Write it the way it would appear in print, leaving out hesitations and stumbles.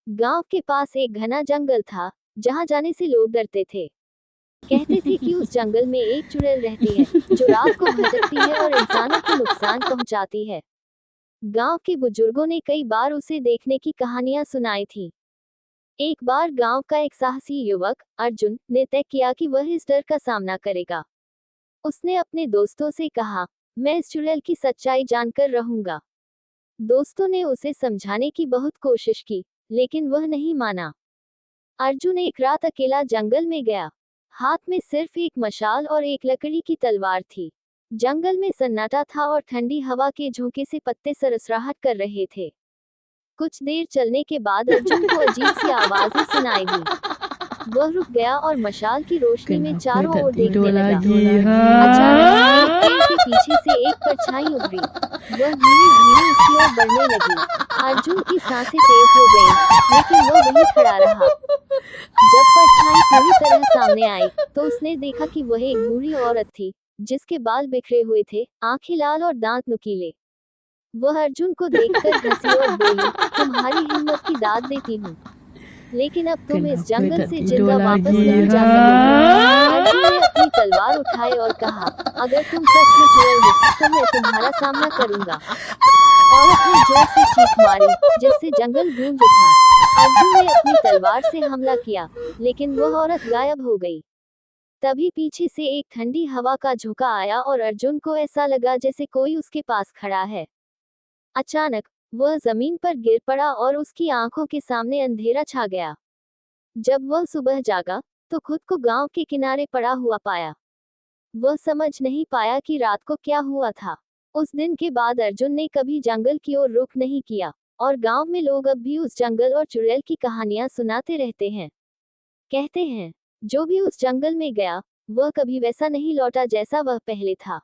गांव के पास एक घना जंगल था, जहां जाने से लोग डरते थे। कहते थे कि उस जंगल में एक चुड़ैल रहती है, जो रात को भटकती है और इंसानों को नुकसान पहुंचाती है। गांव के बुजुर्गों ने कई बार उसे देखने की कहानियां सुनाई थी। एक बार गांव का एक साहसी युवक अर्जुन ने तय किया कि वह इस डर का सामना करेगा। उसने अपने दोस्तों से कहा, मैं इस चुड़ैल की सच्चाई जानकर रहूंगा। दोस्तों ने उसे समझाने की बहुत कोशिश की, लेकिन वह नहीं माना। अर्जुन एक रात अकेला जंगल में गया। हाथ में सिर्फ एक मशाल और एक लकड़ी की तलवार थी। जंगल में सन्नाटा था और ठंडी हवा के झोंके से पत्ते सरसराहट कर रहे थे। कुछ देर चलने के बाद अर्जुन को अजीब सी आवाजें सुनाई दी। वह रुक गया और मशाल की रोशनी में चारों ओर देखने लगा। अचानक एक पेड़ के पीछे से एक परछाई उभरी। वह धीरे धीरे उसकी ओर बढ़ने लगी। अर्जुन की सांसें तेज हो गईं, लेकिन वह वहीं खड़ा रहा। जब परछाई पूरी तरह सामने आई, तो उसने देखा कि वह एक बूढ़ी औरत थी, जिसके बाल बिखरे हुए थे, आंखें लाल और दांत नुकीले। वह अर्जुन को देखकर हंसी और बोली, तुम्हारी हिम्मत की दाद देती हूँ, लेकिन अब तुम इस जंगल से जिंदा वापस नहीं जा सकोगे। अर्जुन ने अपनी तलवार उठाई और कहा, अगर तुम सच में चुड़ैल हो, तो मैं तुम्हारा सामना करूंगा। औरत ने जोर से चीख मारी, जिससे जंगल गूंज उठा। अर्जुन ने अपनी तलवार से हमला किया, लेकिन वह औरत गायब हो गई। तभी पीछे से एक ठंडी हवा का झोंका आया और अर्जुन को ऐसा लगा जैसे कोई उसके पास खड़ा है। अचानक वह जमीन पर गिर पड़ा और उसकी आंखों के सामने अंधेरा छा गया। जब वह सुबह जागा, तो खुद को गांव के किनारे पड़ा हुआ पाया। वह समझ नहीं पाया कि रात को क्या हुआ था। उस दिन के बाद अर्जुन ने कभी जंगल की ओर रुख नहीं किया, और गांव में लोग अब भी उस जंगल और चुड़ैल की कहानियां सुनाते रहते हैं। कहते हैं, जो भी उस जंगल में गया, वह कभी वैसा नहीं लौटा जैसा वह पहले था।